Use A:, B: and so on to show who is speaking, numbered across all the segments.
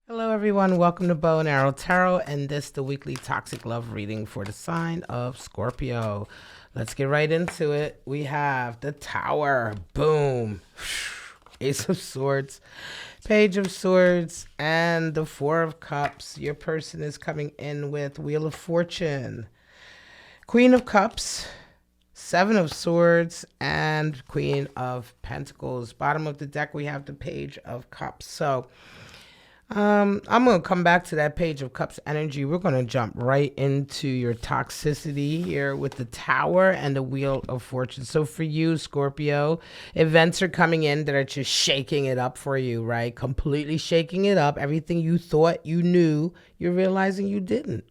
A: Hello, everyone. Welcome to Bow and Arrow Tarot, and this the weekly toxic love reading for the sign of Scorpio. Let's get right into it. We have the Tower. Boom. Ace of Swords, Page of Swords, and the Four of Cups. Your person is coming in with Wheel of Fortune, Queen of Cups, Seven of Swords, and Queen of Pentacles. Bottom of the deck, we have the Page of Cups. So I'm going to come back to that Page of Cups energy. We're going to jump right into your toxicity here with the Tower and the Wheel of Fortune. So for you, Scorpio, events are coming in that are just shaking it up for you, right? Completely shaking it up. Everything you thought you knew, you're realizing you didn't.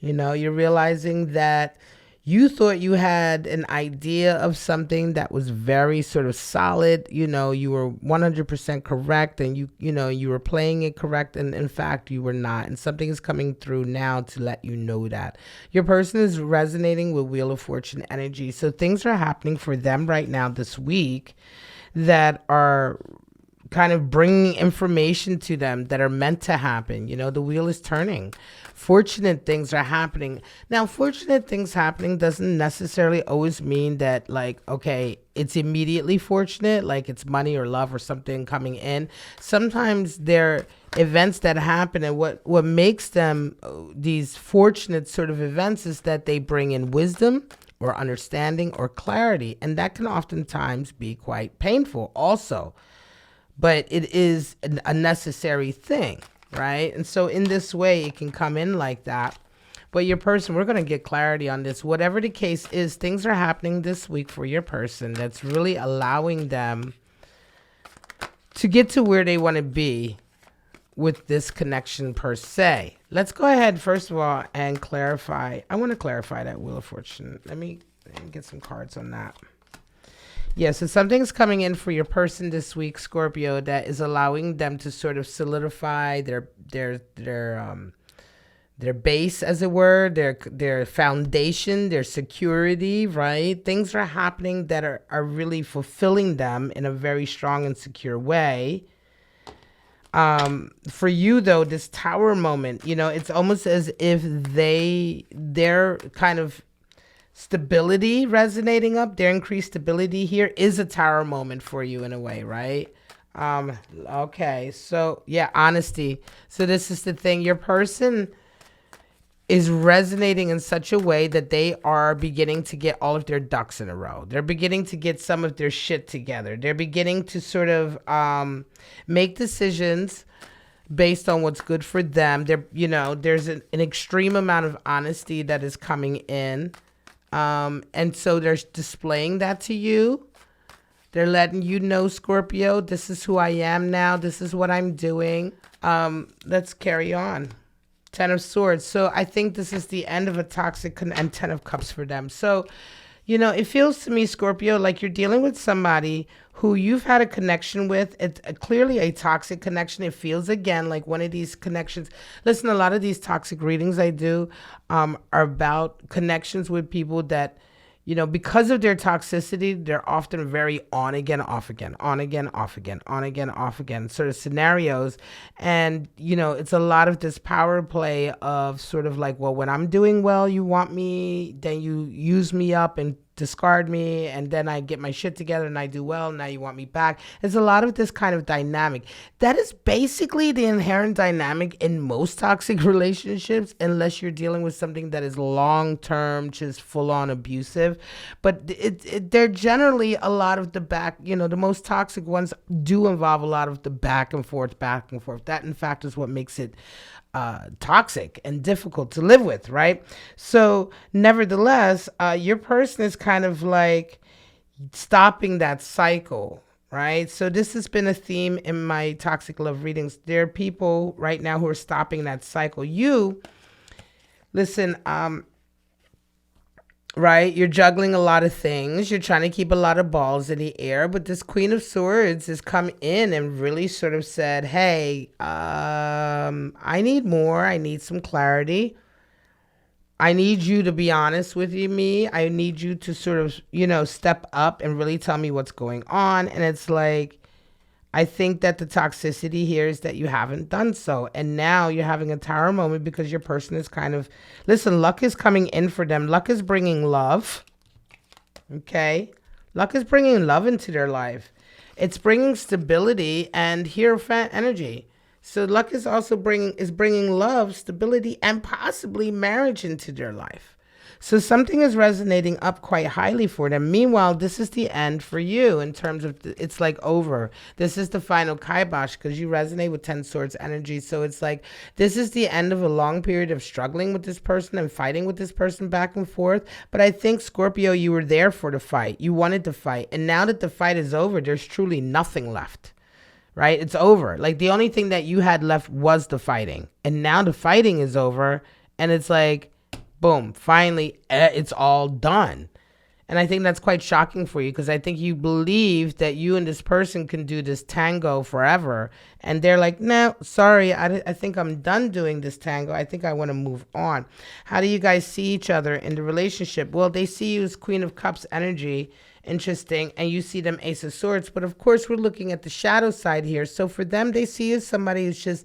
A: You're realizing that you thought you had an idea of something that was very sort of solid. You were 100% correct, and you were playing it correct, and in fact you were not. And something is coming through now to let you know that your person is resonating with Wheel of Fortune energy. So things are happening for them right now this week that are kind of bringing information to them that are meant to happen. The wheel is turning. Fortunate things are happening. Now, fortunate things happening doesn't necessarily always mean that, like, okay, it's immediately fortunate, like it's money or love or something coming in. Sometimes they're events that happen, and what makes them these fortunate sort of events is that they bring in wisdom or understanding or clarity, and that can oftentimes be quite painful also. But it is a necessary thing, right? And so in this way, it can come in like that. But your person, we're going to get clarity on this. Whatever the case is, things are happening this week for your person that's really allowing them to get to where they want to be with this connection per se. Let's go ahead, first of all, and clarify. I want to clarify that Wheel of Fortune. Let me get some cards on that. Yeah, so something's coming in for your person this week, Scorpio, that is allowing them to sort of solidify their base, as it were, their foundation, their security, right? Things are happening that are really fulfilling them in a very strong and secure way. For you, though, this Tower moment, it's almost as if they're kind of stability resonating up, their increased stability here is a Tower moment for you in a way, right? Okay, so yeah, honesty. So this is the thing, your person is resonating in such a way that they are beginning to get all of their ducks in a row. They're beginning to get some of their shit together. They're beginning to sort of make decisions based on what's good for them. There's an extreme amount of honesty that is coming in. And so they're displaying that to you. They're letting you know, Scorpio, this is who I am now. This is what I'm doing. Let's carry on. Ten of Swords. So I think this is the end of a toxic and Ten of Cups for them. So, it feels to me, Scorpio, like you're dealing with somebody who you've had a connection with. It's clearly a toxic connection. It feels, again, like one of these connections. Listen, a lot of these toxic readings I do are about connections with people that, because of their toxicity, they're often very on again, off again, on again, off again, on again, off again sort of scenarios. And, it's a lot of this power play of sort of like, well, when I'm doing well, you want me, then you use me up and discard me, and then I get my shit together and I do well, now you want me back. There's a lot of this kind of dynamic. That is basically the inherent dynamic in most toxic relationships, unless you're dealing with something that is long-term, just full-on abusive. But they're generally a lot of the back, the most toxic ones do involve a lot of the back and forth, back and forth. That, in fact, is what makes it toxic and difficult to live with, right? So nevertheless, your person is kind of like stopping that cycle, right? So this has been a theme in my toxic love readings. There are people right now who are stopping that cycle. Listen, right? You're juggling a lot of things. You're trying to keep a lot of balls in the air, but this Queen of Swords has come in and really sort of said, hey, I need more. I need some clarity. I need you to be honest with me. I need you to sort of, step up and really tell me what's going on. And it's like, I think that the toxicity here is that you haven't done so. And now you're having a tower moment because your person is kind of, listen, luck is coming in for them. Luck is bringing love. Okay. Luck is bringing love into their life. It's bringing stability and Hierophant energy. So luck is also bringing love, stability, and possibly marriage into their life. So something is resonating up quite highly for them. Meanwhile, this is the end for you in terms of it's like over. This is the final kibosh because you resonate with 10 swords energy. So it's like this is the end of a long period of struggling with this person and fighting with this person back and forth. But I think, Scorpio, you were there for the fight. You wanted to fight. And now that the fight is over, there's truly nothing left. Right? It's over. Like the only thing that you had left was the fighting. And now the fighting is over. And it's like, boom, finally, it's all done. And I think that's quite shocking for you because I think you believe that you and this person can do this tango forever. And they're like, no, sorry, I think I'm done doing this tango. I think I want to move on. How do you guys see each other in the relationship? Well, they see you as Queen of Cups energy. Interesting. And you see them Ace of Swords. But of course, we're looking at the shadow side here. So for them, they see you as somebody who's just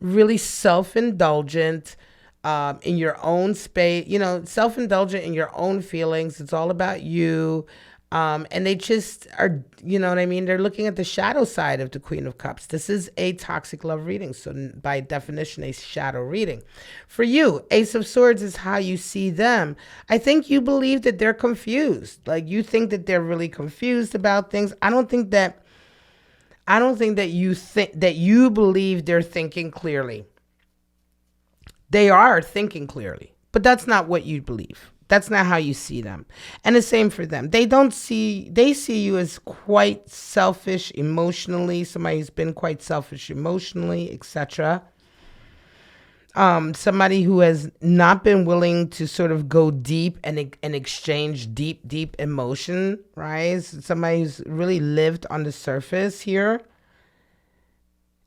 A: really self-indulgent, in your own space, self-indulgent in your own feelings. It's all about you. And they just are, you know what I mean? They're looking at the shadow side of the Queen of Cups. This is a toxic love reading. So by definition, a shadow reading. For you, Ace of Swords is how you see them. I think you believe that they're confused. Like you think that they're really confused about things. I don't think that you believe they're thinking clearly. They are thinking clearly, but that's not what you believe. That's not how you see them. And the same for them. They see you as quite selfish emotionally, somebody who's been quite selfish emotionally, etc. Somebody who has not been willing to sort of go deep and exchange deep emotion, right? Somebody who's really lived on the surface here.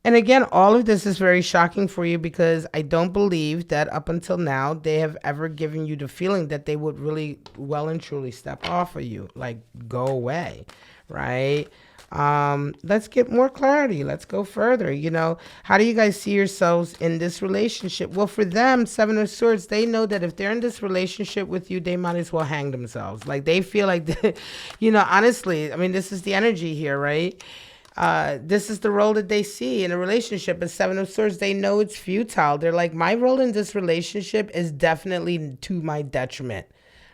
A: And again, all of this is very shocking for you because I don't believe that up until now they have ever given you the feeling that they would really well and truly step off of you, like go away, right? Let's get more clarity. Let's go further. How do you guys see yourselves in this relationship? Well, for them, Seven of Swords, they know that if they're in this relationship with you, they might as well hang themselves. Like they feel like, honestly, I mean, this is the energy here, right? This is the role that they see in a relationship. As Seven of Swords, they know it's futile. They're like, my role in this relationship is definitely to my detriment,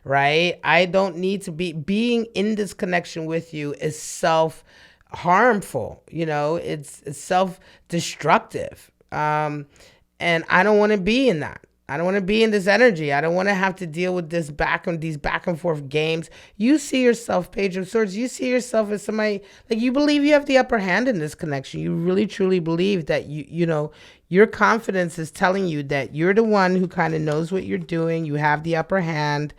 A: right? I don't need to being in this connection with you is self-harmful. It's self-destructive. And I don't want to be in that. I don't want to be in this energy. I don't want to have to deal with these back and forth games. You see yourself, Page of Swords. You see yourself as somebody, like you believe you have the upper hand in this connection. You really, truly believe that your confidence is telling you that you're the one who kind of knows what you're doing. You have the upper hand.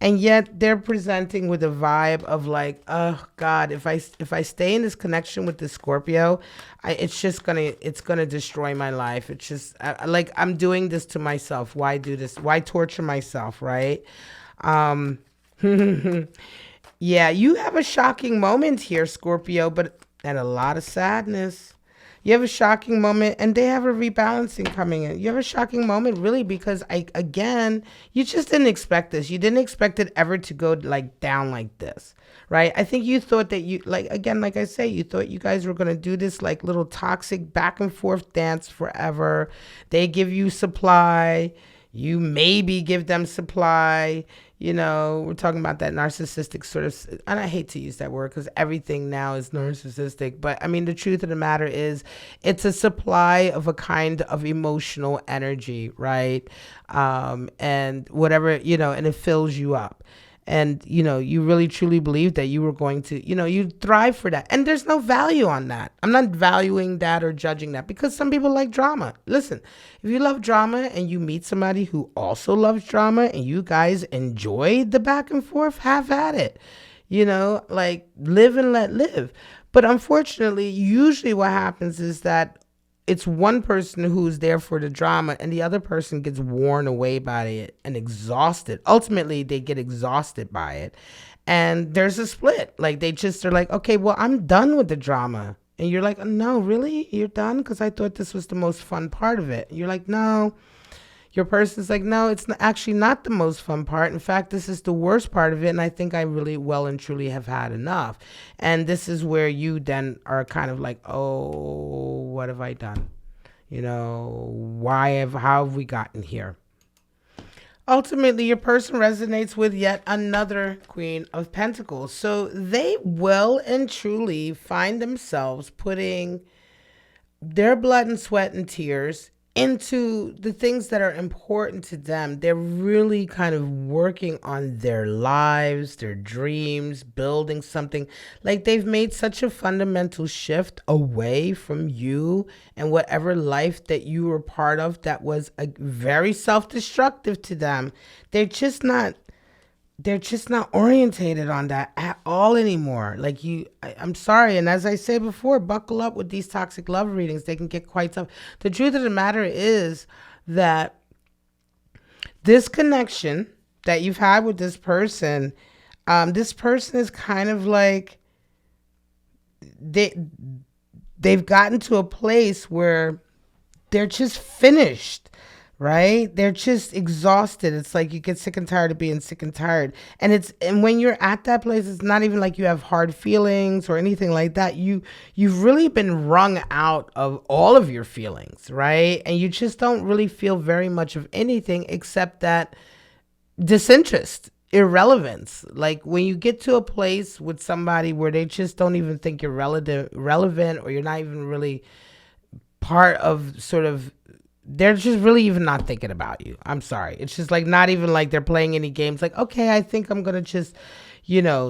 A: And yet they're presenting with a vibe of like, oh God, if I stay in this connection with the Scorpio, it's gonna destroy my life. It's just like I'm doing this to myself. Why do this? Why torture myself? Right? Yeah, you have a shocking moment here, Scorpio, and a lot of sadness. You have a shocking moment, and they have a rebalancing coming in. You have a shocking moment, really, because you just didn't expect this. You didn't expect it ever to go like down like this, right? I think you thought that you thought you guys were gonna do this like little toxic back and forth dance forever. They give you supply, you maybe give them supply. We're talking about that narcissistic sort of, and I hate to use that word because everything now is narcissistic, but I mean, the truth of the matter is it's a supply of a kind of emotional energy, right? And whatever, and it fills you up. And, you really truly believe that you were going to, you thrive for that. And there's no value on that. I'm not valuing that or judging that because some people like drama. Listen, if you love drama and you meet somebody who also loves drama and you guys enjoy the back and forth, have at it. Like live and let live. But unfortunately, usually what happens is that it's one person who's there for the drama and the other person gets worn away by it and exhausted. Ultimately, they get exhausted by it. And there's a split. Like they just are like, okay, well, I'm done with the drama. And you're like, no, really? You're done? Because I thought this was the most fun part of it. You're like, no. Your person's like, no, it's actually not the most fun part. In fact, this is the worst part of it. And I think I really well and truly have had enough. And this is where you then are kind of like, oh, what have I done? You know, how have we gotten here? Ultimately, your person resonates with yet another Queen of Pentacles. So they well and truly find themselves putting their blood and sweat and tears into the things that are important to them. They're really kind of working on their lives, their dreams, building something. Like they've made such a fundamental shift away from you and whatever life that you were part of that was very self-destructive to them. They're just not orientated on that at all anymore. Like I'm sorry. And as I said before, buckle up with these toxic love readings. They can get quite tough. The truth of the matter is that this connection that you've had with this person is kind of like they've gotten to a place where they're just finished. Right? They're just exhausted. It's like you get sick and tired of being sick and tired. And when you're at that place, it's not even like you have hard feelings or anything like that. You've really been wrung out of all of your feelings, right? And you just don't really feel very much of anything except that disinterest, irrelevance. Like when you get to a place with somebody where they just don't even think you're relevant, or you're not even really part of sort of, they're just really even not thinking about you. I'm sorry. It's just like not even like they're playing any games. Like, okay, I think I'm going to just,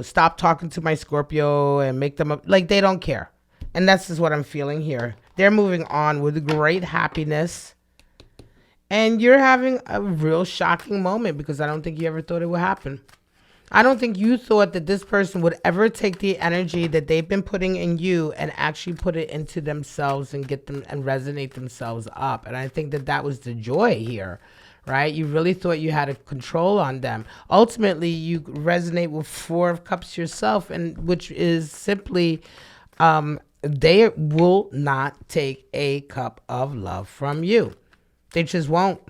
A: stop talking to my Scorpio and make them up. Like they don't care. And that's just what I'm feeling here. They're moving on with great happiness. And you're having a real shocking moment because I don't think you ever thought it would happen. I don't think you thought that this person would ever take the energy that they've been putting in you and actually put it into themselves and get them and resonate themselves up. And I think that was the joy here, right? You really thought you had a control on them. Ultimately, you resonate with Four of Cups yourself, and which is simply they will not take a cup of love from you. They just won't.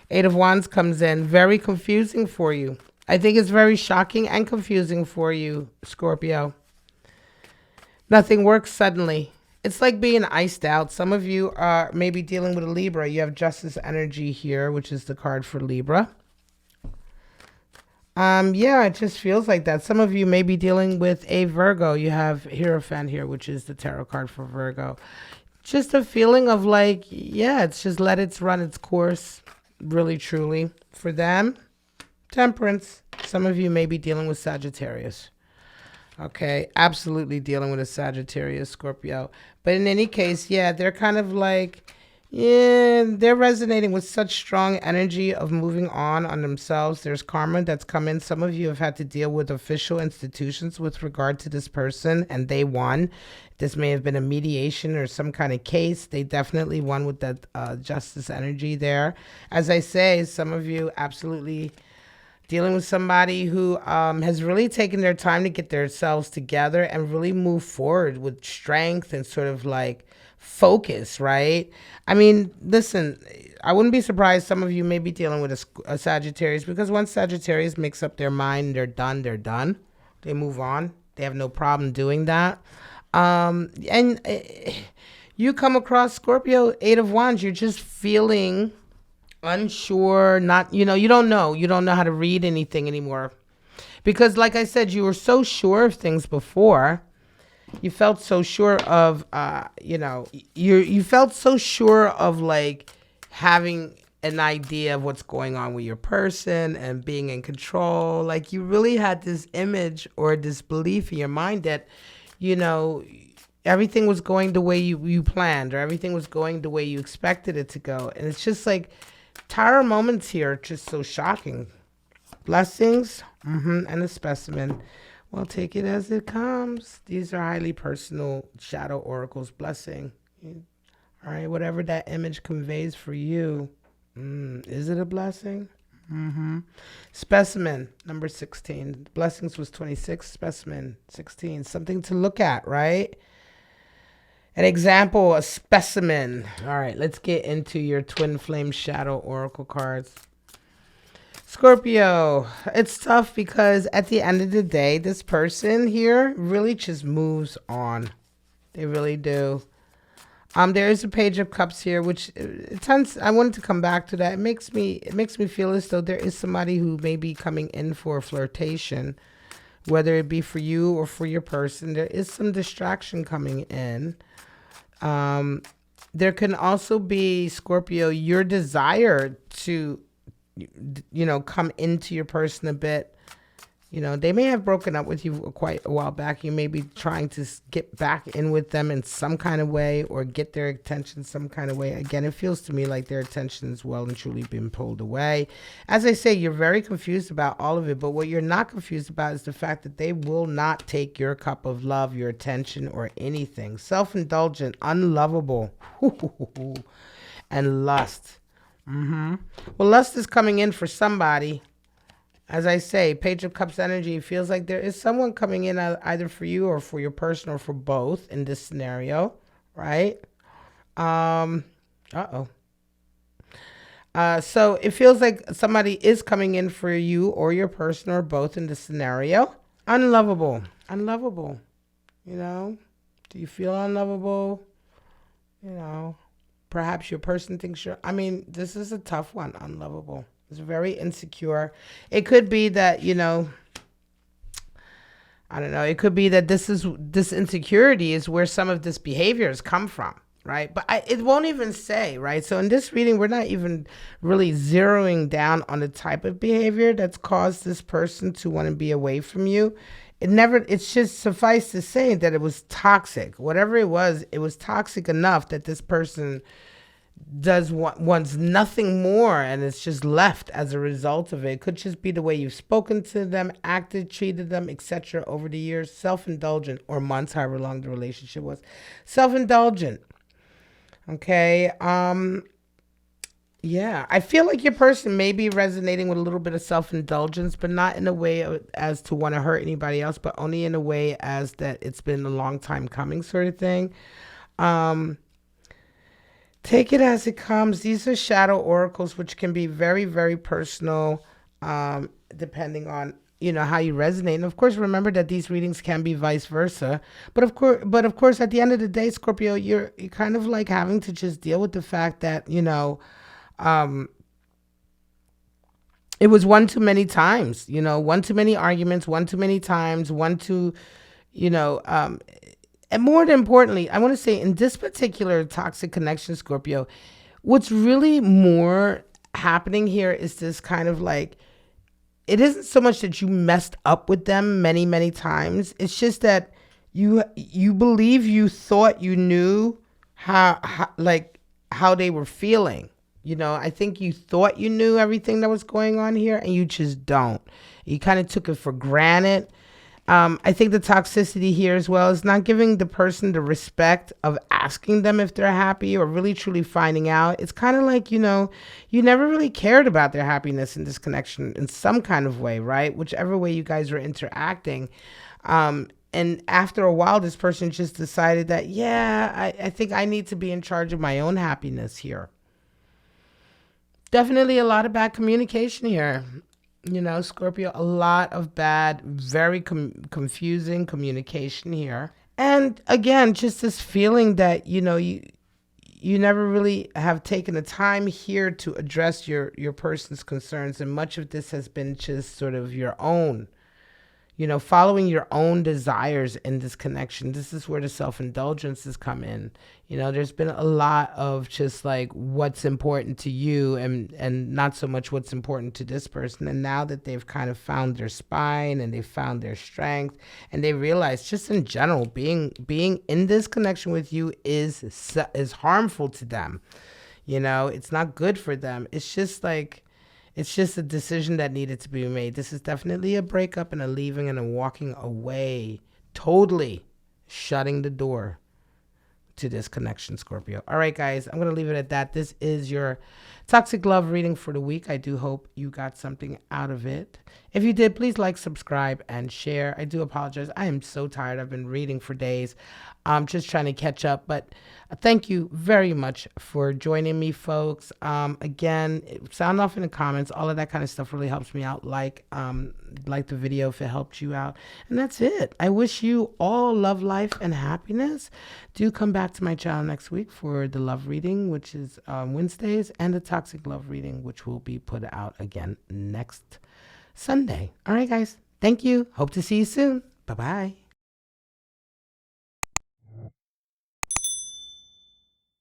A: Eight of Wands comes in, very confusing for you. I think it's very shocking and confusing for you, Scorpio. Nothing works suddenly. It's like being iced out. Some of you are maybe dealing with a Libra. You have Justice energy here, which is the card for Libra. Yeah, it just feels like that. Some of you may be dealing with a Virgo. You have Hierophant here, which is the tarot card for Virgo. Just a feeling of like, yeah, it's just let it run its course, really, truly. For them, Temperance. Some of you may be dealing with Sagittarius. Okay, absolutely dealing with a Sagittarius, Scorpio. But in any case, yeah, they're kind of like, yeah, they're resonating with such strong energy of moving on themselves. There's karma that's come in. Some of you have had to deal with official institutions with regard to this person, and they won. This may have been a mediation or some kind of case. They definitely won with that justice energy there. As I say, some of you absolutely dealing with somebody who has really taken their time to get themselves together and really move forward with strength and sort of like focus, right? I mean, listen, I wouldn't be surprised some of you may be dealing with a Sagittarius, because once Sagittarius makes up their mind, they're done. They move on. They have no problem doing that. You come across Scorpio, Eight of Wands, you're just feeling unsure, not, you don't know how to read anything anymore, because like I said, you were so sure of things before. You felt so sure of you felt so sure of like having an idea of what's going on with your person and being in control. Like you really had this image or this belief in your mind that everything was going the way you planned, or everything was going the way you expected it to go. And it's just like Tower moments here, just so shocking. Blessings, and a specimen. Well, take it as it comes. These are highly personal shadow oracles. Blessing. All right, whatever that image conveys for you. Is it a blessing? Specimen, number 16. Blessings was 26, specimen, 16. Something to look at, right? An example, a specimen. All right, let's get into your twin flame shadow oracle cards. Scorpio, it's tough because at the end of the day, this person here really just moves on. They really do. There is a page of cups here, which it tends. I wanted to come back to that. It makes me feel as though there is somebody who may be coming in for a flirtation, whether it be for you or for your person. There is some distraction coming in. There can also be, Scorpio, your desire to, come into your person a bit. They may have broken up with you quite a while back. You may be trying to get back in with them in some kind of way or get their attention some kind of way. Again, it feels to me like their attention is well and truly being pulled away. As I say, you're very confused about all of it, but what you're not confused about is the fact that they will not take your cup of love, your attention, or anything. Self-indulgent, unlovable, and lust. Well, lust is coming in for somebody. As I say, Page of Cups energy feels like there is someone coming in either for you or for your person or for both in this scenario, right? So it feels like somebody is coming in for you or your person or both in this scenario. Unlovable. Do you feel unlovable? Perhaps your person thinks this is a tough one, unlovable. It's very insecure. It could be that, I don't know. It could be that this insecurity is where some of this behavior has come from, right? But it won't even say, right? So in this reading, we're not even really zeroing down on the type of behavior that's caused this person to want to be away from you. It's just suffice to say that it was toxic. Whatever it was toxic enough that this person wants nothing more, and it's just left as a result of it. It could just be the way you've spoken to them, acted, treated them, etc. over the years. Self-indulgent, or months, however long the relationship was. Self-indulgent. Okay. Yeah, I feel like your person may be resonating with a little bit of self-indulgence, but not in a way as to want to hurt anybody else, but only in a way as that it's been a long time coming, sort of thing. Take it as it comes. These are shadow oracles, which can be very, very personal, depending on how you resonate. And of course, remember that these readings can be vice versa. But of course, at the end of the day, Scorpio, you're kind of like having to just deal with the fact that it was one too many times. One too many arguments, one too many times, one too, and more importantly, I want to say in this particular toxic connection, Scorpio, what's really more happening here is this kind of like, it isn't so much that you messed up with them many, many times. It's just that you believe you thought you knew how they were feeling. I think you thought you knew everything that was going on here, and you just don't. You kind of took it for granted. I think the toxicity here as well is not giving the person the respect of asking them if they're happy or really truly finding out. It's kind of like, you never really cared about their happiness in this connection in some kind of way, right? Whichever way you guys were interacting. And after a while, this person just decided that, I think I need to be in charge of my own happiness here. Definitely a lot of bad communication here. Scorpio, a lot of bad, very confusing communication here. And again, just this feeling that, you never really have taken the time here to address your person's concerns. And much of this has been just sort of your own, following your own desires in this connection. This is where the self-indulgences come in. There's been a lot of just like what's important to you and not so much what's important to this person. And now that they've kind of found their spine and they found their strength and they realize just in general, being in this connection with you is harmful to them. It's not good for them. It's just a decision that needed to be made. This is definitely a breakup and a leaving and a walking away, totally shutting the door to this connection, Scorpio. All right, guys, I'm going to leave it at that. This is your toxic love reading for the week. I do hope you got something out of it. If you did, please like, subscribe, and share. I do apologize. I am so tired. I've been reading for days. I'm just trying to catch up. But thank you very much for joining me, folks. Again, sound off in the comments. All of that kind of stuff really helps me out. Like the video if it helped you out. And that's it. I wish you all love, life, and happiness. Do come back to my channel next week for the love reading, which is Wednesdays, and the toxic love reading, which will be put out again next Sunday. All right, guys. Thank you. Hope to see you soon. Bye-bye.